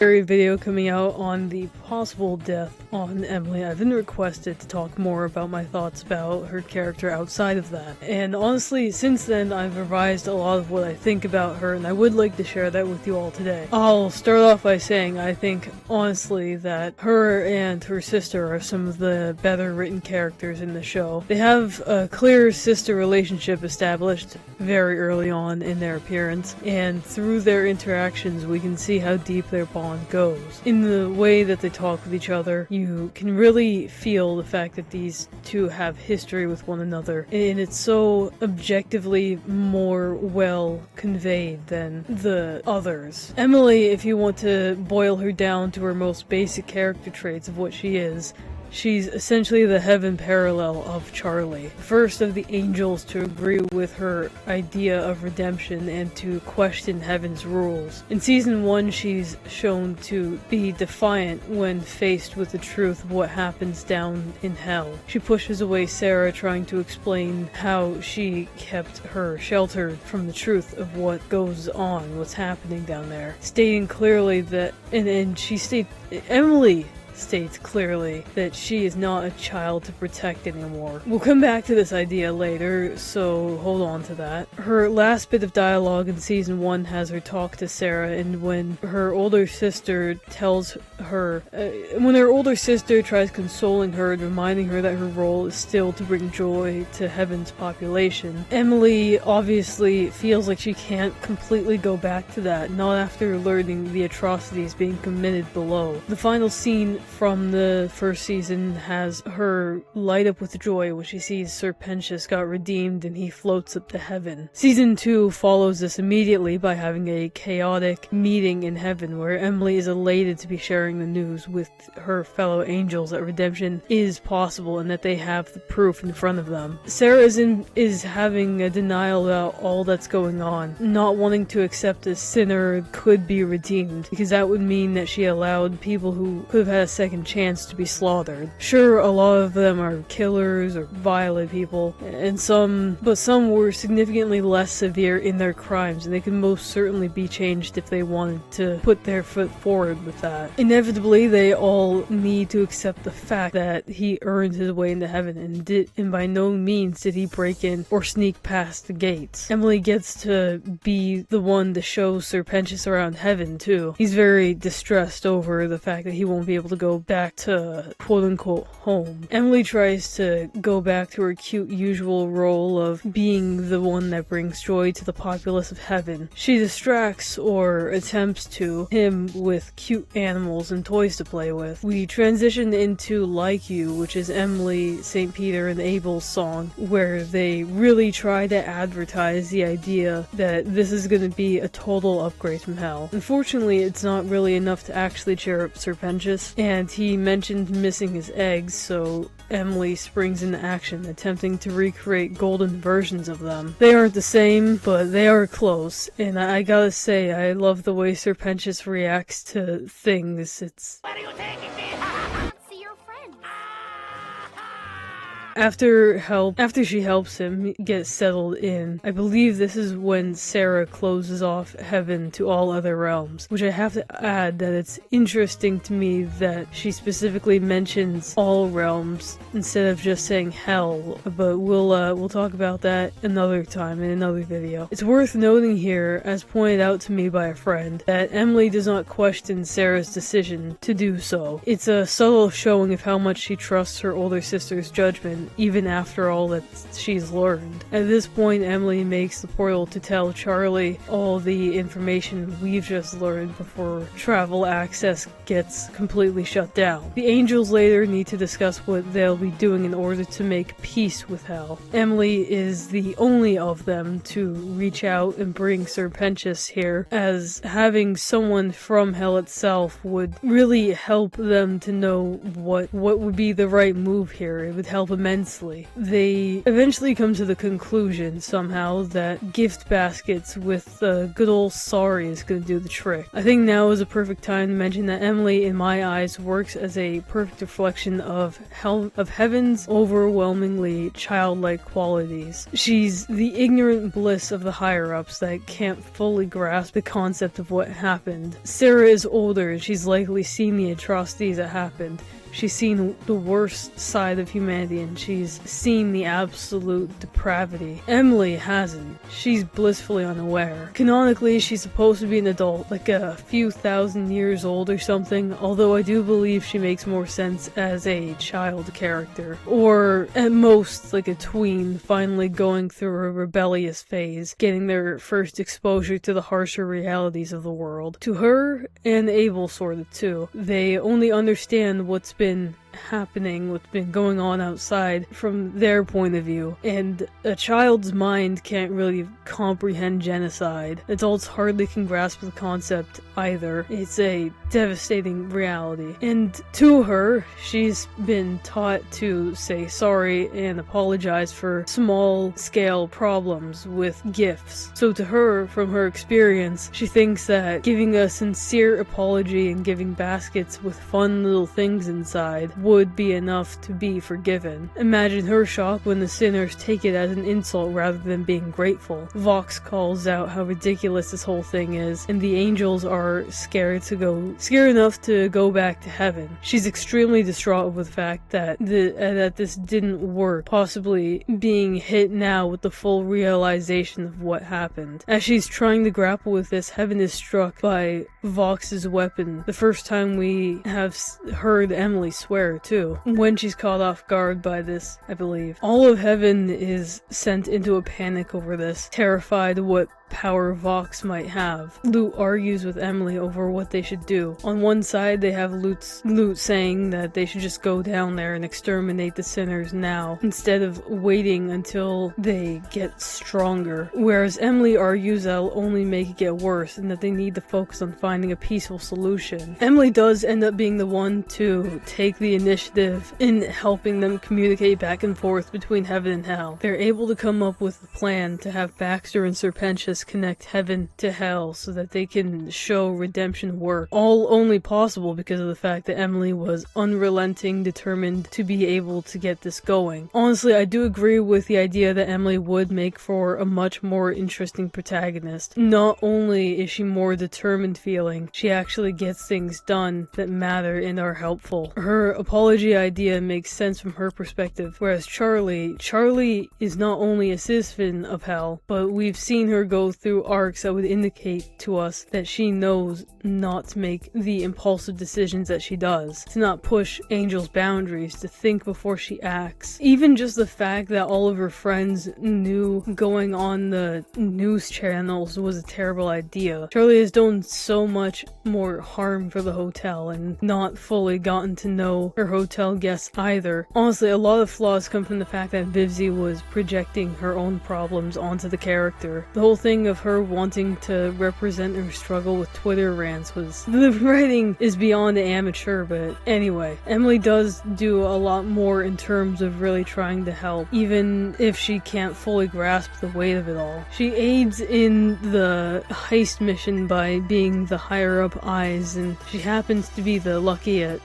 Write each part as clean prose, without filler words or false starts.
Video coming out on the possible death on Emily. I've been requested to talk more about my thoughts about her character outside of that. And honestly, since then, I've revised a lot of what I think about her, and I would like to share that with you all today. I'll start off by saying I think, honestly, that her and her sister are some of the better written characters in the show. They have a clear sister relationship established very early on in their appearance, and through their interactions, we can see how deep their bond goes. In the way that they talk with each other, you can really feel the fact that these two have history with one another, and it's so objectively more well conveyed than the others. Emily, if you want to boil her down to her most basic character traits of what she is, she's essentially the heaven parallel of Charlie. First of the angels to agree with her idea of redemption and to question heaven's rules. In season 1, she's shown to be defiant when faced with the truth of what happens down in hell. She pushes away Sarah, trying to explain how she kept her sheltered from the truth of what goes on, what's happening down there. Stating clearly that, Emily states clearly that she is not a child to protect anymore. We'll come back to this idea later, so hold on to that. Her last bit of dialogue in season 1 has her talk to Sarah, and when her older sister tries consoling her and reminding her that her role is still to bring joy to heaven's population, Emily obviously feels like she can't completely go back to that, not after learning the atrocities being committed below. The final scene from the first season has her light up with joy when she sees Sir Pentious got redeemed and he floats up to heaven. Season 2 follows this immediately by having a chaotic meeting in heaven where Emily is elated to be sharing the news with her fellow angels that redemption is possible and that they have the proof in front of them. Sarah is having a denial about all that's going on, not wanting to accept a sinner could be redeemed, because that would mean that she allowed people who could have had a second chance to be slaughtered. Sure, a lot of them are killers or violent people, and some were significantly less severe in their crimes, and they could most certainly be changed if they wanted to put their foot forward with that. Inevitably, they all need to accept the fact that he earned his way into heaven, and by no means did he break in or sneak past the gates. Emily gets to be the one to show Sir Pentious around heaven, too. He's very distressed over the fact that he won't be able to go back to quote-unquote home. Emily tries to go back to her cute usual role of being the one that brings joy to the populace of heaven. She distracts or attempts to him with cute animals and toys to play with. We transition into Like You, which is Emily, St. Peter, and Abel's song, where they really try to advertise the idea that this is going to be a total upgrade from hell. Unfortunately, it's not really enough to actually cheer up Sir Pentious, and he mentioned missing his eggs, so Emily springs into action, attempting to recreate golden versions of them. They aren't the same, but they are close, and I gotta say, I love the way Sir Pentious reacts to things. Where are you taking me? See your friend. After she helps him get settled in, I believe this is when Sarah closes off heaven to all other realms, which I have to add that it's interesting to me that she specifically mentions all realms instead of just saying hell, but we'll talk about that another time in another video. It's worth noting here, as pointed out to me by a friend, that Emily does not question Sarah's decision to do so. It's a subtle showing of how much she trusts her older sister's judgment, even after all that she's learned. At this point, Emily makes the portal to tell Charlie all the information we've just learned before travel access gets completely shut down. The angels later need to discuss what they'll be doing in order to make peace with hell. Emily is the only of them to reach out and bring Sir Pentious here, as having someone from hell itself would really help them to know what would be the right move here. It would help immensely immensely. They eventually come to the conclusion somehow that gift baskets with good old sorry is going to do the trick. I think now is a perfect time to mention that Emily, in my eyes, works as a perfect reflection of Heaven's overwhelmingly childlike qualities. She's the ignorant bliss of the higher-ups that can't fully grasp the concept of what happened. Sarah is older and she's likely seen the atrocities that happened. She's seen the worst side of humanity and she's seen the absolute depravity. Emily hasn't. She's blissfully unaware. Canonically, she's supposed to be an adult, like a few thousand years old or something, although I do believe she makes more sense as a child character. Or, at most, like a tween finally going through a rebellious phase, getting their first exposure to the harsher realities of the world. To her, and Abel sorta too, they only understand what's been happening, what's been going on outside from their point of view, and a child's mind can't really comprehend genocide. Adults hardly can grasp the concept either. It's a devastating reality, and to her, she's been taught to say sorry and apologize for small-scale problems with gifts. So to her, from her experience, she thinks that giving a sincere apology and giving baskets with fun little things inside would be enough to be forgiven. Imagine her shock when the sinners take it as an insult rather than being grateful. Vox calls out how ridiculous this whole thing is, and the angels are scared enough to go back to heaven. She's extremely distraught with the fact that this didn't work, possibly being hit now with the full realization of what happened. As she's trying to grapple with this, heaven is struck by Vox's weapon, the first time we have heard Emily swear too, when she's caught off guard by this, I believe. All of heaven is sent into a panic over this, terrified what power Vox might have. Lute argues with Emily over what they should do. On one side, they have Lute saying that they should just go down there and exterminate the sinners now, instead of waiting until they get stronger. Whereas Emily argues that'll only make it get worse, and that they need to focus on finding a peaceful solution. Emily does end up being the one to take the initiative in helping them communicate back and forth between heaven and hell. They're able to come up with a plan to have Baxter and Sir Pentious connect heaven to hell so that they can show redemption work. All only possible because of the fact that Emily was unrelenting, determined to be able to get this going. Honestly, I do agree with the idea that Emily would make for a much more interesting protagonist. Not only is she more determined feeling, she actually gets things done that matter and are helpful. Her apology idea makes sense from her perspective, whereas Charlie is not only a citizen of hell, but we've seen her go through arcs that would indicate to us that she knows not to make the impulsive decisions that she does, to not push Angel's boundaries, to think before she acts. Even just the fact that all of her friends knew going on the news channels was a terrible idea. Charlie has done so much more harm for the hotel and not fully gotten to know her hotel guests either. Honestly, a lot of flaws come from the fact that Vivzie was projecting her own problems onto the character. The whole thing of her wanting to represent her struggle with Twitter rants was... the writing is beyond amateur, but anyway. Emily does do a lot more in terms of really trying to help, even if she can't fully grasp the weight of it all. She aids in the heist mission by being the higher-up eyes, and she happens to be the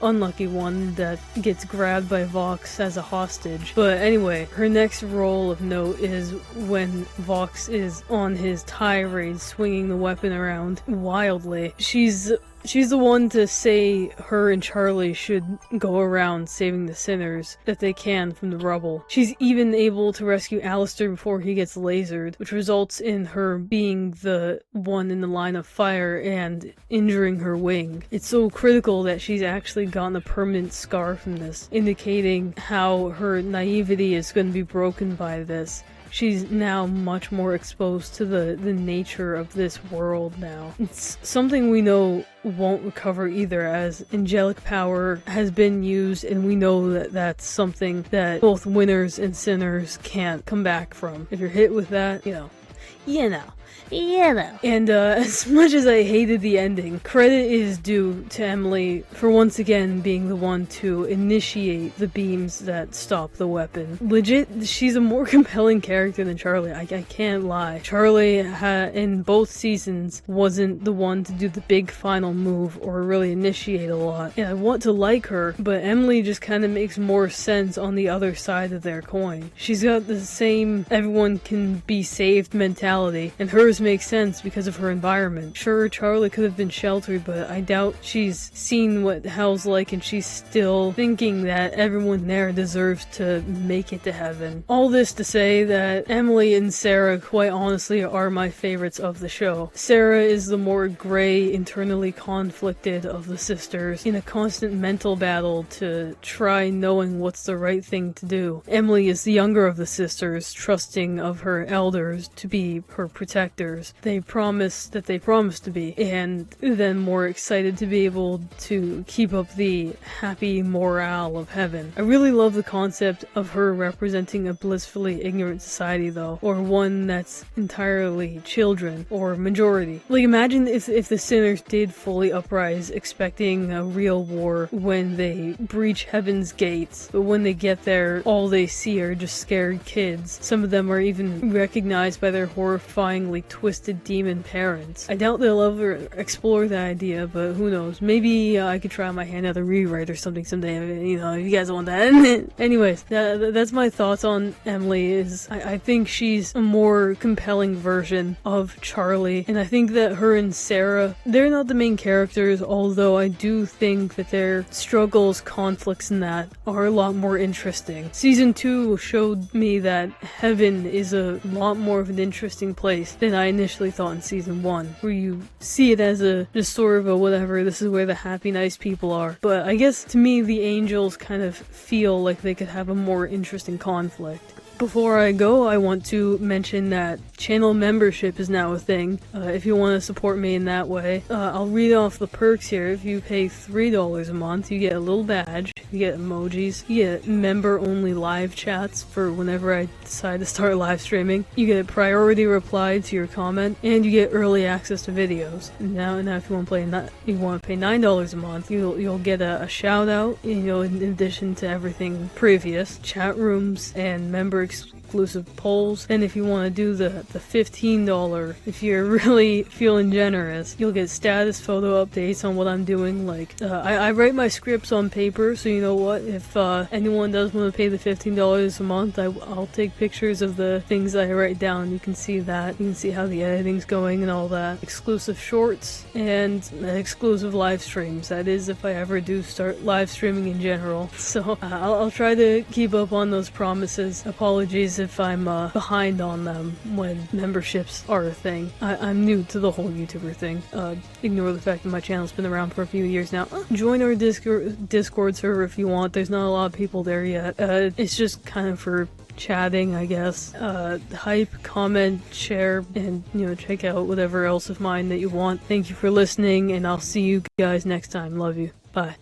unlucky one that gets grabbed by Vox as a hostage. But anyway, her next role of note is when Vox is on his tirade, swinging the weapon around wildly. She's the one to say her and Charlie should go around saving the sinners that they can from the rubble. She's even able to rescue Alistair before he gets lasered, which results in her being the one in the line of fire and injuring her wing. It's so critical that she's actually gotten a permanent scar from this, indicating how her naivety is going to be broken by this. She's now much more exposed to the nature of this world now. It's something we know won't recover either, as angelic power has been used, and we know that that's something that both winners and sinners can't come back from. If you're hit with that, you know. And as much as I hated the ending, credit is due to Emily for once again being the one to initiate the beams that stop the weapon. Legit, she's a more compelling character than Charlie, I can't lie. Charlie, in both seasons, wasn't the one to do the big final move or really initiate a lot. And I want to like her, but Emily just kind of makes more sense on the other side of their coin. She's got the same everyone can be saved mentality, and hers makes sense because of her environment. Sure, Charlie could have been sheltered, but I doubt she's seen what hell's like and she's still thinking that everyone there deserves to make it to heaven. All this to say that Emily and Sarah, quite honestly, are my favorites of the show. Sarah is the more gray, internally conflicted of the sisters, in a constant mental battle to try knowing what's the right thing to do. Emily is the younger of the sisters, trusting of her elders to be her protectors. They promise that they promise to be, and then more excited to be able to keep up the happy morale of heaven. I really love the concept of her representing a blissfully ignorant society though, or one that's entirely children, or majority. Like, imagine if the sinners did fully uprise expecting a real war when they breach heaven's gates, but when they get there, all they see are just scared kids. Some of them are even recognized by their horrifyingly twisted demon parents. I doubt they'll ever explore that idea, but who knows. Maybe I could try my hand at a rewrite or something someday, you know, if you guys want that. Anyways, that's my thoughts on Emily. I think she's a more compelling version of Charlie, and I think that her and Sarah, they're not the main characters, although I do think that their struggles, conflicts, and that are a lot more interesting. Season 2 showed me that heaven is a lot more of an interesting place than I initially thought in season 1, where you see it as just sort of a whatever, this is where the happy, nice people are. But I guess to me, the angels kind of feel like they could have a more interesting conflict. Before I go, I want to mention that channel membership is now a thing. If you want to support me in that way, I'll read off the perks here. If you pay $3 a month, you get a little badge, you get emojis, you get member-only live chats for whenever I decide to start live streaming, you get a priority reply to your comment, and you get early access to videos. Now if you want to pay $9 a month, you'll get a shout out, you know, in addition to everything previous, chat rooms and member exclusive polls. And if you want to do the $15, if you're really feeling generous, you'll get status photo updates on what I'm doing. Like, I write my scripts on paper, so you know what, if anyone does want to pay the $15 a month, I'll take pictures of the things I write down. You can see that. You can see how the editing's going and all that. Exclusive shorts and exclusive live streams. That is, if I ever do start live streaming in general. So I'll try to keep up on those promises. Apologies if I'm behind on them when memberships are a thing. I'm new to the whole YouTuber thing. Ignore the fact that my channel's been around for a few years now. Join our Discord server if you want. There's not a lot of people there yet. It's just kind of for chatting, I guess. Hype, comment, share, and, you know, check out whatever else of mine that you want. Thank you for listening, and I'll see you guys next time. Love you. Bye.